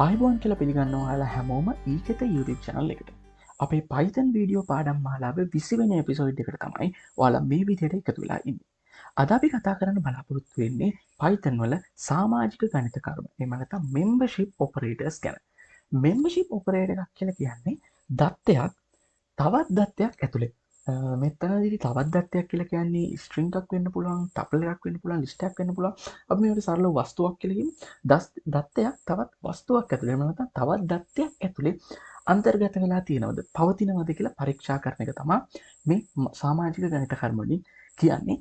අයිබෝන් කියලා පිළිගන්න ඔයාලා හැමෝම eketha YouTube channel එකට. අපේ Python වීඩියෝ පාඩම් මාලාවේ 20 වෙනි එපිසෝඩ් එකට තමයි ඔයාලා මේ විදිහට එකතු වෙලා ඉන්නේ. අද අපි කතා කරන්න බලාපොරොත්තු වෙන්නේ Python වල සමාජික ගණිත කර්ම. එහෙම නැත්නම් membership operators ගැන. membership operator එකක් කියලා කියන්නේ දත්තයක් තවත් දත්තයක් ඇතුළේ මෙතනදි තවත් දත්තයක් කියලා කියන්නේ ස්ට්‍රින්ග් එකක් වෙන්න පුළුවන්, ටපල් එකක් වෙන්න පුළුවන්, ලිස්ට් එකක් වෙන්න පුළුවන්. අපි මේකට සරල වස්තුවක් කියලා කියමු. දත්තයක් තවත් වස්තුවක් ඇතුළේ නැත්නම් තවත් දත්තයක් ඇතුළේ අන්තර්ගත වෙලා තියෙනවද, පවතිනවද කියලා පරීක්ෂා කරන එක තමයි මේ සමාජික ගණිත කර්ම වලින් කියන්නේ.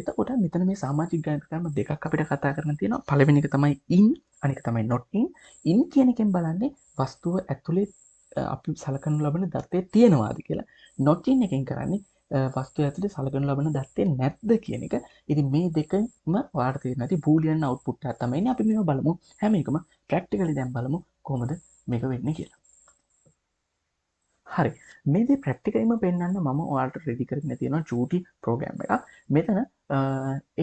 එතකොට මෙතන මේ සමාජික ගණිත කර්ම දෙකක් අපිට කතා කරන්න තියෙනවා. පළවෙනි එක තමයි in, අනික තමයි not in. in කියන එකෙන් බලන්නේ වස්තුව ඇතුළේ අපි සලකනු ලබන දත්තේ තියෙනවාද කියලා. not in එකෙන් කරන්නේ වස්තුව ඇතුලේ සලකනු ලබන දත්තේ නැද්ද කියන එක. ඉතින් මේ දෙකම ඔයාලට තේරෙන්නේ නැති බූලියන් අවුට්පුට් එකක් තමයි ඉන්නේ. අපි මේව බලමු. හැම එකම ප්‍රැක්ටිකලි දැන් බලමු කොහොමද මේක වෙන්නේ කියලා. හරි. මේ දේ ප්‍රැක්ටිකලිම පෙන්වන්න මම ඔයාලට රෙඩි කරගෙන තියෙනවා චූටි ප්‍රෝග්‍රෑම් එකක්. මෙතන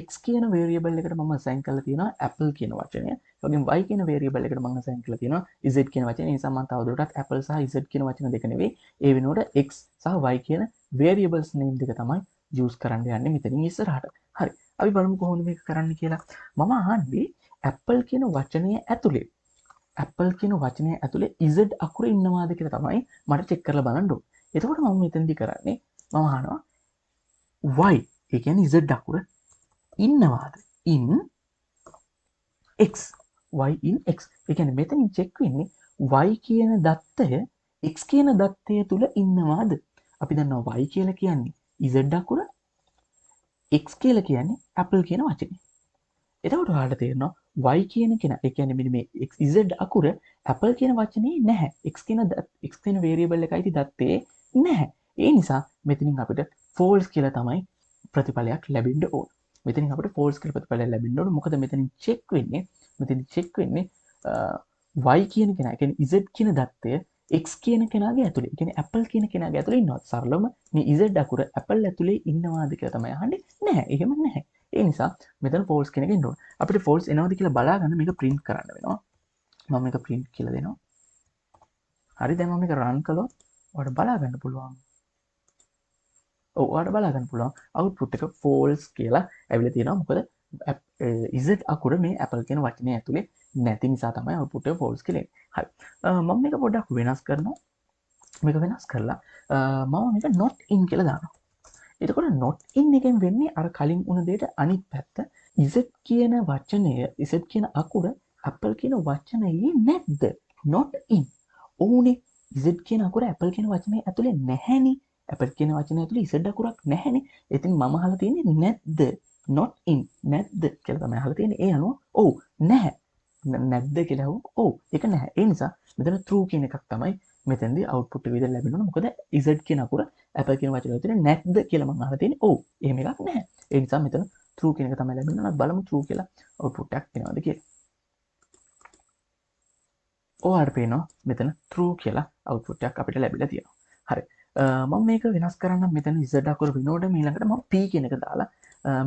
x කියන වේරියබල් එකට මම අසයින් කරලා තියෙනවා apple කියන වචනය. ඒ වගේම y කියන වේරියබල් එකට මම අසයින් කරලා තියෙනවා z කියන වචනය. ඒ නිසා මම තවදුරටත් apple සහ z කියන වචන දෙක නෙවෙයි, ඒ වෙනුවට x සහ y කියන වේරියබල්ස් නේම් දෙක තමයි යූස් කරන්න යන්නේ මෙතනින් ඉස්සරහට. හරි. අපි බලමු කොහොමද මේක කරන්න කියලා. මම අහන්නේ apple කියන වචනය ඇතුලේ Apple කියන වචනය ඇතුලේ z අකුර ඉන්නවාද කියලා තමයි මට චෙක් කරලා බලන්න ඕනේ. එතකොට මම මෙතනදී කරන්නේ මම අහනවා y, ඒ කියන්නේ z අකුර ඉන්නවාද in x, y in x. ඒ කියන්නේ මෙතනින් චෙක් වෙන්නේ y කියන දත්තය x කියන දත්තය තුල ඉන්නවාද. අපි දන්නවා y කියලා කියන්නේ z අකුර, x කියලා කියන්නේ apple කියන වචනේ. එතකොට ඔයාලට තේරෙනවා y කියන කෙනා, ඒ කියන්නේ මෙන්න මේ z අකුර apple කියන වචනේ නැහැ. x කියන වේරියබල් එකයි දත්තේ නැහැ. ඒ නිසා මෙතනින් අපිට false කියලා තමයි ප්‍රතිඵලයක් ලැබෙන්න ඕන. මෙතනින් අපිට false කියලා ප්‍රතිඵලයක් ලැබෙන්න ඕන. මොකද මෙතනින් චෙක් වෙන්නේ y කියන කෙනා, ඒ කියන්නේ z කියන දත්තය x කියන කෙනාගේ ඇතුලේ, ඒ කියන්නේ apple කියන කෙනාගේ ඇතුලේ ඉන්නවද? සරලවම මේ z අකුර apple ඇතුලේ ඉන්නවාද කියලා තමයි අහන්නේ. නැහැ. එහෙම නැහැ. ඒ නිසා මෙතන false කියන එක එන්න ඕන. අපිට false එනවද කියලා බලාගන්න මේක print කරන්න වෙනවා. මම මේක print කියලා දෙනවා. හරි, දැන් මම මේක run කළොත් ඔයාලට බලා ගන්න පුළුවන්. ඔව්, ඔයාලට බලා ගන්න පුළුවන් output එක false කියලා ඇවිල්ලා තියෙනවා. මොකද z අකුර මේ apple කියන වචනේ ඇතුලේ නැති නිසා තමයි output එක false කියලා එන්නේ. හරි. මම මේක පොඩ්ඩක් වෙනස් කරනවා. මේක වෙනස් කරලා මම මේක not in කියලා දානවා. එතකොට not in එකෙන් වෙන්නේ අර කලින් වුණ දෙයට අනිත් පැත්ත. z කියන වචනය, z කියන අකුර apple කියන වචනයේ නැද්ද? not in. ඕනේ. z කියන අකුර apple කියන වචනේ ඇතුලේ නැහැනේ. apple කියන වචනේ ඇතුලේ z අකුරක් නැහැනේ. ඉතින් මම අහලා තියෙන්නේ නැද්ද? not in. නැද්ද කියලා තමයි අහලා තියෙන්නේ. ඒ අනුව ඔව් නැහැ. නැද්ද කියලා අහුවොත් ඔව් ඒක නැහැ. ඒ නිසා මෙතන true කියන එකක් තමයි මෙතනදී output එක විදිහට ලැබෙනවා. මොකද z කියන අකුර apple කියන වචනේ ඇතුලේ නැද්ද කියලා මම අහලා තියෙන්නේ. ඔව් එහෙම එකක් නැහැ. ඒ නිසා මෙතන true කියන එක තමයි ලැබෙනවා. බලමු true කියලා output එකක් එනවද කියලා. ඔයාලට පේනවා මෙතන true කියලා output එකක් අපිට ලැබිලා තියෙනවා. හරි. මම මේක වෙනස් කරන්න මෙතන z අකුර විනෝඩ ඊළඟට මම p කියන එක දාලා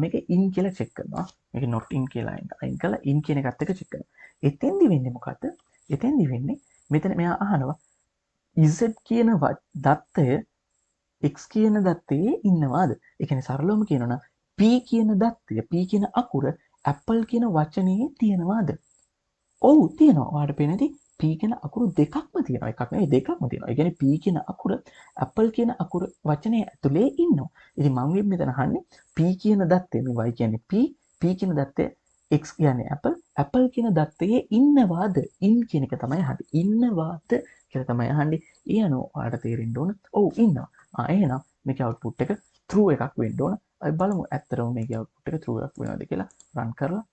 මේක in කියලා check කරනවා. මේක not in කියලා අයින් කරලා in කියන එකත් එක්ක check කරනවා. එතෙන්දි වෙන්නේ මොකද්ද? එතෙන්දි වෙන්නේ මෙතන මෙයා අහනවා z කියන දත්තය x කියන දත්තයේ ඉන්නවාද? ඒ කියන්නේ සරලවම කියනවා නම් p කියන දත්තය, p කියන අකුර apple කියන වචනේ තියෙනවාද? ඔව් තියෙනවා. ඔයාලට පේන්නේ p කියන අකුරු දෙකක්ම තියෙනවා. එකක් නෙවෙයි දෙකක්ම තියෙනවා. ඒ කියන්නේ p කියන අකුර apple කියන අකුර වචනේ ඇතුලේ ඉන්නවා. ඉතින් මම මෙතන අහන්නේ p කියන දත්තේ, මේ y කියන්නේ p කියන දත්තේ x කියන්නේ apple කියන දත්තයේ ඉන්නවාද? in කියන එක තමයි අහන්නේ. ඉන්නවාද කියලා තමයි අහන්නේ. ඒ අනුව ඔයාලට තේරෙන්න ඕන ඔව් ඉන්නවා. එහෙනම් මේකේ output එක true එකක් වෙන්න ඕන. අපි බලමු ඇත්තටම මේකේ output එක true එකක් වෙනවද කියලා run කරලා.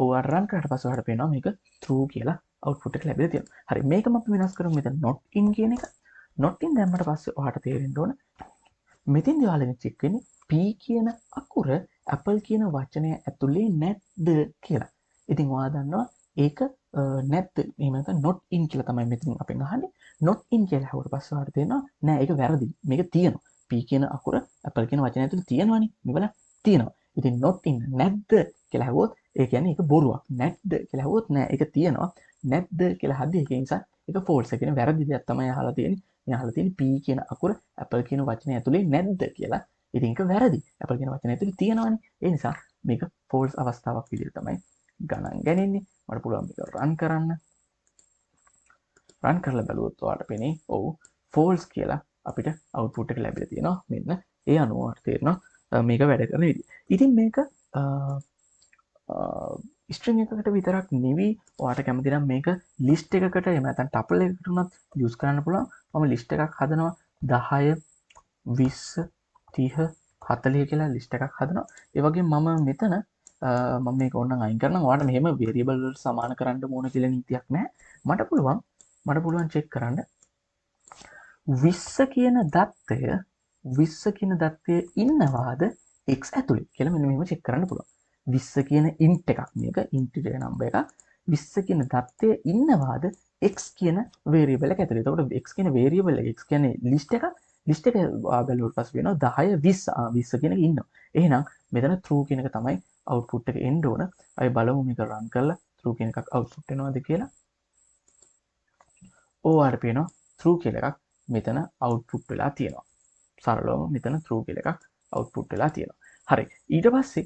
ඔයාලා run කරාට පස්සේ ඔයාලට පේනවා මේක true කියලා output එක ලැබිලා තියෙනවා. හරි, මේකම අපි වෙනස් කරමු. මෙතන not in කියන එක. not in දැම්මට පස්සේ ඔයාලට තේරෙන්න ඕන මෙතෙන්දී ඔයාලගෙන් check වෙන්නේ p කියන අකුර apple කියන වචනය ඇතුලේ නැද්ද කියලා. ඉතින් ඔයා දන්නවා ඒක නැත්ද? එහෙම නැත්නම් not in කියලා තමයි මෙතනින් අපෙන් අහන්නේ. not in කියලා අහුවට පස්සේ ඔයාලට තේරෙනවා නෑ ඒක වැරදි. මේක තියෙනවා. p කියන අකුර apple කියන වචනය ඇතුලේ තියෙනවනේ. මේ බලන්න තියෙනවා. ඉතින් not in නැද්ද කියලා අහුවොත් ඒ කියන්නේ ඒක බොරුවක්. නැද්ද කියලා අහුවොත් නෑ ඒක තියෙනවා. නැද්ද කියලා හදේ ඒක නිසා ඒක ෆෝල්ස් කියන වැරදි දෙයක් තමයි අහලා තියෙන්නේ. මේ අහලා තියෙන්නේ p කියන අකුර apple කියන වචනේ ඇතුලේ නැද්ද කියලා. ඉතින් ඒක වැරදි. apple කියන වචනේ ඇතුලේ තියෙනවානේ. ඒ නිසා මේක ෆෝල්ස් අවස්ථාවක් විදිහට තමයි ගණන් ගන්නේ. මට පුළුවන් මේක රන් කරන්න. රන් කරලා බලුවොත් ඔයාලට පෙනේ ඔව් ෆෝල්ස් කියලා අපිට අවුට්පුට් එක ලැබිලා තියෙනවා. මෙන්න ඒ අනුව තේරෙනවා මේක වැඩ කරන විදිහ. ඉතින් මේක ස්ට්‍රිං එකකට විතරක් නෙවෙයි ඔයාලට කැමති නම් මේක ලිස්ට් එකකට එහෙම නැත්නම් ටපල් එකකට උනත් යූස් කරන්න පුළුවන්. මම ලිස්ට් එකක් හදනවා 10 20 30 40 කියලා ලිස්ට් එකක් හදනවා. ඒ වගේම මම මෙතන මම මේක ඕනනම් අයින් කරනවා. ඔයාලට මෙහෙම වේරියබල් වලට සමාන කරන්න ඕන කියලා නීතියක් නැහැ. මට පුළුවන් චෙක් කරන්න 20 කියන දත්තය ඉන්නවාද x ඇතුලේ කියලා මෙන්න මෙහෙම චෙක් කරන්න පුළුවන්. 20 කියන ඉන්ට් එකක් මේක ඉන්ටිජර් නම්බර් එකක් 20 කියන දත්තය ඉන්නවාද x කියන වේරියබල් එක ඇතුලේ. එතකොට x කියන වේරියබල් එක x කියන්නේ ලිස්ට් එක බැලුවට පස්සේ වෙනවා 10 20 කියන එක ඉන්නවා. එහෙනම් මෙතන true කියන එක තමයි output එක එන්න ඕන. අපි බලමු මේක run කරලා true කියන එකක් output වෙනවද කියලා. ORP පේනවා true කියලා එකක් මෙතන output වෙලා තියෙනවා. සරලවම මෙතන true කියලා එකක් output වෙලා තියෙනවා. හරි. ඊට පස්සේ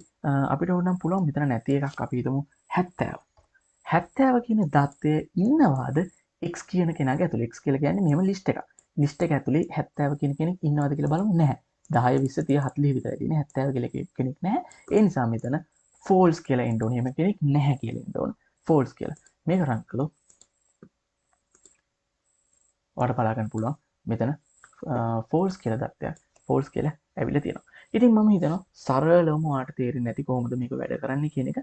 අපිට ඕනම් පුළුවන් මෙතන නැති එකක් අපි හිතමු 70. 70 කියන දත්තය ඉන්නවාද x කියන කෙනාගේ ඇතුලේ. x කියලා කියන්නේ මෙහෙම ලිස්ට් එකක්. ලිස්ට් එක ඇතුලේ 70 කියන කෙනෙක් ඉන්නවද කියලා බලමු. නැහැ. 10 20 30 40 විතරයි තියෙන්නේ. 70 කියලා කෙනෙක් නැහැ. ඒ නිසා මෙතන false කියලා එන්න ඕනේ. එහෙම කෙනෙක් නැහැ කියලා එන්න ඕන. false කියලා. මේක රන් කළොත් ඔයාලට බලා ගන්න පුළුවන් මෙතන false කියලා දත්තයක් false කියලා ඇවිල්ලා තියෙනවා. ඉතින් මම හිතනවා සරලවම ඔයාලට තේරෙන්නේ නැති කොහොමද මේක වැඩ කරන්නේ කියන එක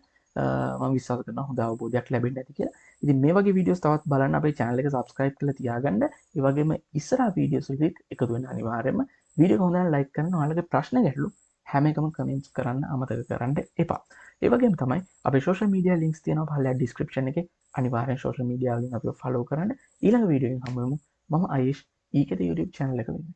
මම විශ්වාස කරනවා හොඳ අවබෝධයක් ලැබෙන්න ඇති කියලා. ඉතින් මේ වගේ වීඩියෝස් තවත් බලන්න අපේ channel එක subscribe කරලා තියාගන්න. ඒ වගේම ඉස්සරහ වීඩියෝස් වලදීත් එකතු වෙන්න අනිවාර්යයෙන්ම වීඩියෝ එක හොඳ නම් like කරන්න. ඔයාලගේ ප්‍රශ්න ගැටලු හැම එකම comments කරන්න අමතක කරන්න එපා. ඒ වගේම තමයි අපේ social media links තියෙනවා පහළ description එකේ. අනිවාර්යෙන් social media වලින් අපිව follow කරන්න. ඊළඟ වීඩියෝ එකෙන් හමු වෙමු. මම ආයේෂ් eketha YouTube channel එක වෙන්නේ